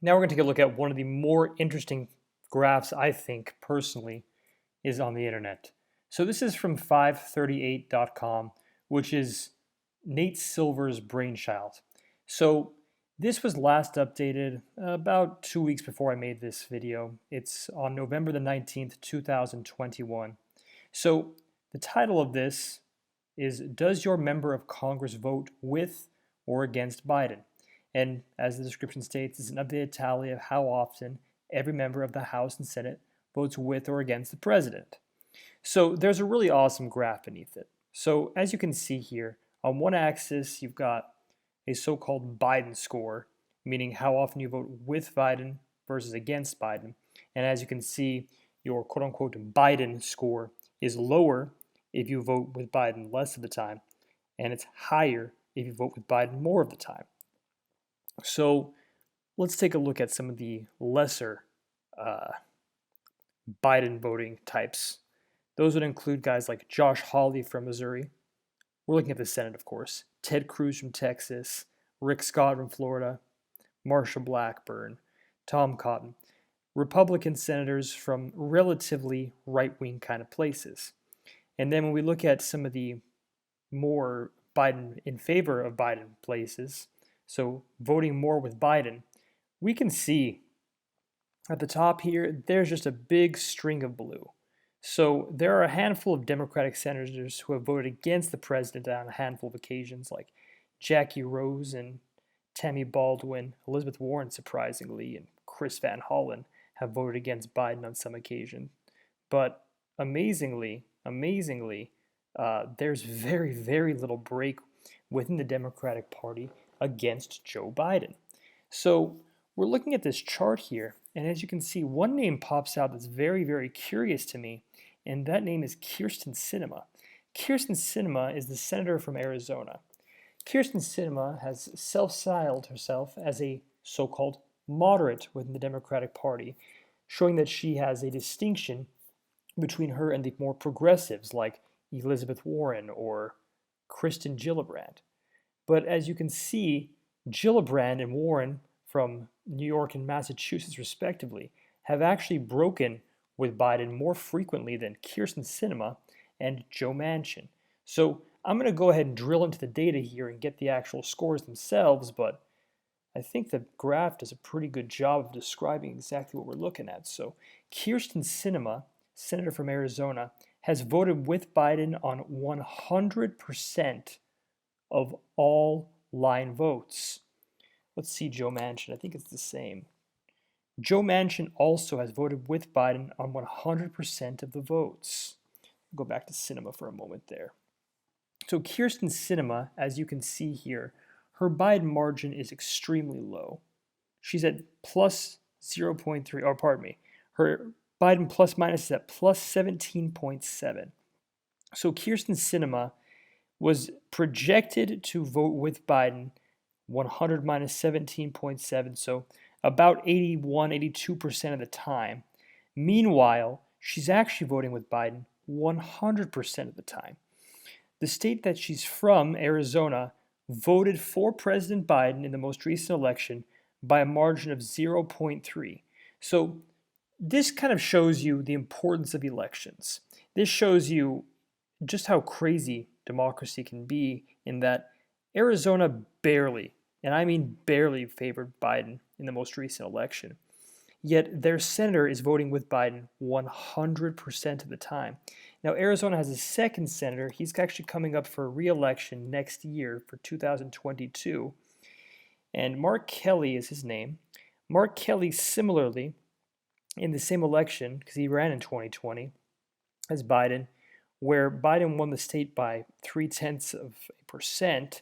Now we're going to take a look at one of the more interesting graphs, I think, personally, is on the internet. So this is from 538.com, which is Nate Silver's brainchild. So this was last updated about 2 weeks before I made this video. It's on November the 19th, 2021. So the title of this is Does Your Member of Congress Vote With or Against Biden? And as the description states, it's an updated tally of how often every member of the House and Senate votes with or against the president. So there's a really awesome graph beneath it. So as you can see here, on one axis, you've got a so-called Biden score, meaning how often you vote with Biden versus against Biden. And as you can see, your quote-unquote Biden score is lower if you vote with Biden less of the time, and it's higher if you vote with Biden more of the time. So let's take a look at some of the lesser uh, Biden voting types. Those would include guys like Josh Hawley from Missouri. We're looking at the Senate, of course. Ted Cruz from Texas, Rick Scott from Florida, Marsha Blackburn, Tom Cotton. Republican senators from relatively right-wing kind of places. And then when we look at some of the more Biden in favor of Biden places, so voting more with Biden, we can see at the top here, there's just a big string of blue. So there are a handful of Democratic senators who have voted against the president on a handful of occasions, like Jackie Rose and Tammy Baldwin, Elizabeth Warren, surprisingly, and Chris Van Hollen have voted against Biden on some occasion. But amazingly, there's very, very little break within the Democratic Party against Joe Biden. So we're looking at this chart here, and as you can see, one name pops out that's very, very curious to me, and that name is Kyrsten Sinema. Kyrsten Sinema is the senator from Arizona. Kyrsten Sinema has self-styled herself as a so-called moderate within the Democratic Party, showing that she has a distinction between her and the more progressives like Elizabeth Warren or Kristen Gillibrand. But as you can see, Gillibrand and Warren from New York and Massachusetts respectively have actually broken with Biden more frequently than Kyrsten Sinema and Joe Manchin. So I'm going to go ahead and drill into the data here and get the actual scores themselves, but I think the graph does a pretty good job of describing exactly what we're looking at. So Kyrsten Sinema, senator from Arizona, has voted with Biden on 100% of all line votes. Let's see Joe Manchin. I think it's the same. Joe Manchin also has voted with Biden on 100% of the votes. Go back to Sinema for a moment there. So Kyrsten Sinema, as you can see here, her Biden margin is extremely low. She's at plus 0.3, or pardon me, her Biden plus minus is at plus 17.7. So Kyrsten Sinema was projected to vote with Biden 100 minus 17.7, so about 81, 82% of the time. Meanwhile, she's actually voting with Biden 100% of the time. The state that she's from, Arizona, voted for President Biden in the most recent election by a margin of 0.3. So this kind of shows you the importance of elections. This shows you just how crazy democracy can be in that Arizona barely, and I mean barely, favored Biden in the most recent election. Yet their senator is voting with Biden 100% of the time. Now, Arizona has a second senator. He's actually coming up for re-election next year for 2022. And Mark Kelly is his name. Mark Kelly, similarly, in the same election, because he ran in 2020 as Biden, where Biden won the state by 0.3%,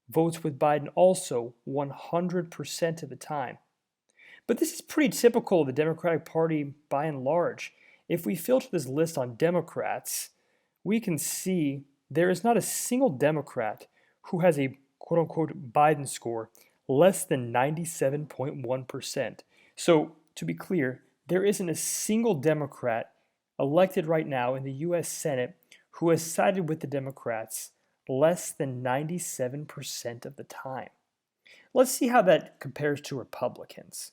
votes with Biden also 100% of the time. But this is pretty typical of the Democratic Party by and large. If we filter this list on Democrats, we can see there is not a single Democrat who has a quote-unquote Biden score less than 97.1%. So to be clear, there isn't a single Democrat elected right now in the U.S. Senate who has sided with the Democrats less than 97% of the time. Let's see how that compares to Republicans.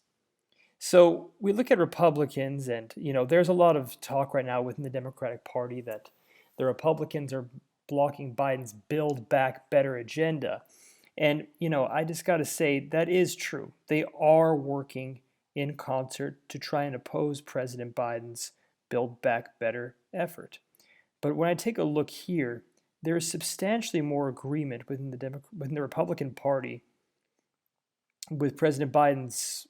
So we look at Republicans, and there's a lot of talk right now within the Democratic Party that the Republicans are blocking Biden's Build Back Better agenda. And I just got to say that is true. They are working in concert to try and oppose President Biden's Build Back Better effort. But when I take a look here, there is substantially more agreement within the Republican Party with President Biden's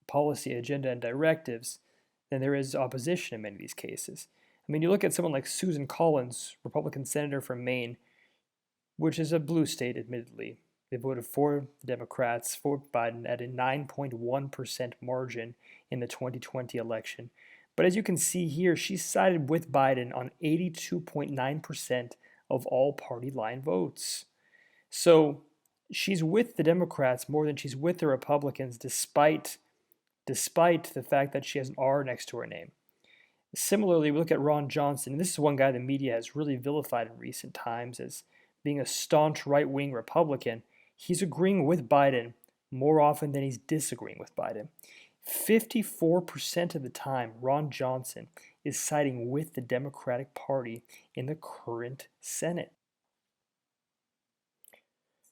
policy agenda and directives than there is opposition in many of these cases. I mean, you look at someone like Susan Collins, Republican senator from Maine, which is a blue state, admittedly. They voted for the Democrats, for Biden, at a 9.1% margin in the 2020 election. But as you can see here, she sided with Biden on 82.9% of all party line votes. So she's with the Democrats more than she's with the Republicans, despite the fact that she has an R next to her name. Similarly, we look at Ron Johnson, and this is one guy the media has really vilified in recent times as being a staunch right-wing Republican. He's agreeing with Biden more often than he's disagreeing with Biden. 54% of the time, Ron Johnson is siding with the Democratic Party in the current Senate.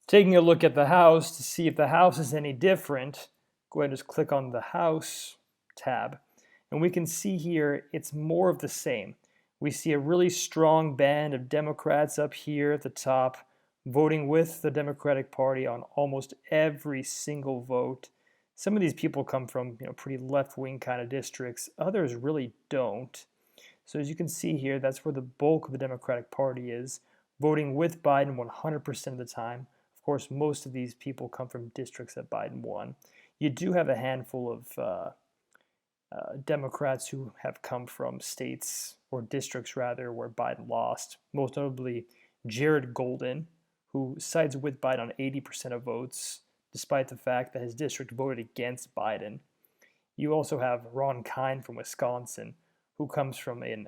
Taking a look at the House to see if the House is any different, go ahead and just click on the House tab, and we can see here it's more of the same. We see a really strong band of Democrats up here at the top voting with the Democratic Party on almost every single vote. Some of these people come from pretty left-wing kind of districts. Others really don't. So as you can see here, that's where the bulk of the Democratic Party is, voting with Biden 100% of the time. Of course, most of these people come from districts that Biden won. You do have a handful of Democrats who have come from states, or districts rather, where Biden lost, most notably Jared Golden, who sides with Biden on 80% of votes, despite the fact that his district voted against Biden. You also have Ron Kind from Wisconsin, who comes from a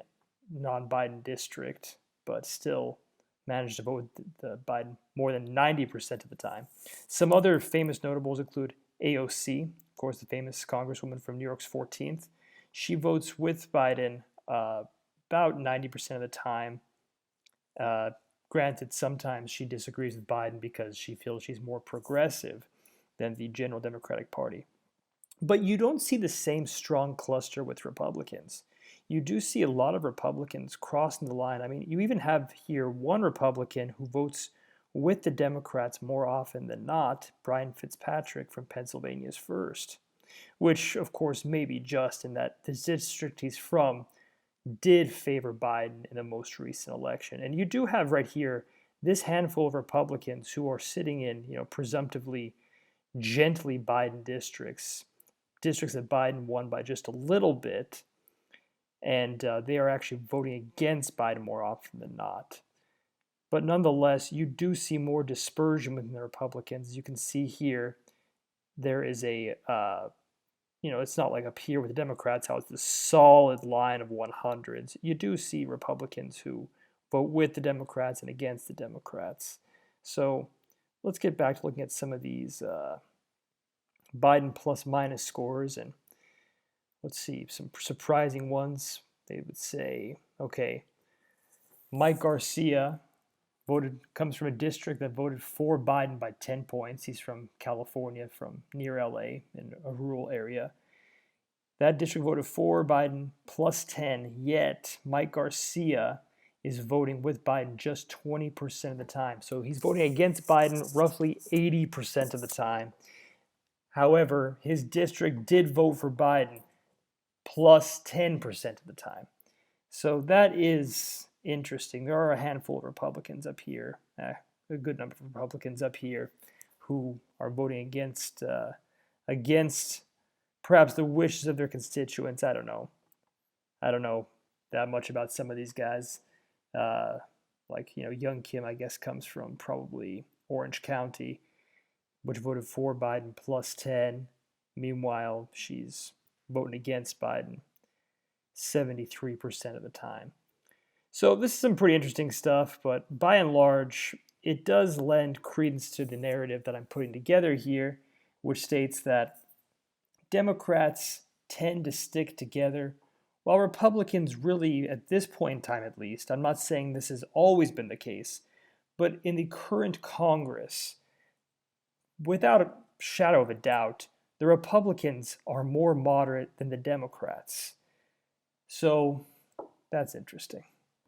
non-Biden district, but still managed to vote with Biden more than 90% of the time. Some other famous notables include AOC, of course, the famous congresswoman from New York's 14th. She votes with Biden about 90% of the time. Granted, sometimes she disagrees with Biden because she feels she's more progressive than the general Democratic Party. But you don't see the same strong cluster with Republicans. You do see a lot of Republicans crossing the line. I mean, you even have here one Republican who votes with the Democrats more often than not, Brian Fitzpatrick from Pennsylvania's 1st, which of course may be just in that the district he's from did favor Biden in the most recent election. And you do have right here this handful of Republicans who are sitting in, presumptively gently Biden districts that Biden won by just a little bit, and they are actually voting against Biden more often than not. But nonetheless, you do see more dispersion within the Republicans. As you can see here, there is a it's not like up here with the Democrats, how it's the solid line of 100s. You do see Republicans who vote with the Democrats and against the Democrats. So let's get back to looking at some of these Biden plus minus scores. And let's see, some surprising ones. They would say, okay, Mike Garcia comes from a district that voted for Biden by 10 points. He's from California, from near LA, in a rural area. That district voted for Biden plus 10, yet Mike Garcia is voting with Biden just 20% of the time. So he's voting against Biden roughly 80% of the time. However, his district did vote for Biden plus 10% of the time. So that is interesting. There are a handful of Republicans up here, a good number of Republicans up here, who are voting against perhaps the wishes of their constituents. I don't know that much about some of these guys. Young Kim, I guess, comes from probably Orange County, which voted for Biden plus 10. Meanwhile, she's voting against Biden 73% of the time. So this is some pretty interesting stuff, but by and large, it does lend credence to the narrative that I'm putting together here, which states that Democrats tend to stick together, while Republicans really, at this point in time at least, I'm not saying this has always been the case, but in the current Congress, without a shadow of a doubt, the Republicans are more moderate than the Democrats. So that's interesting.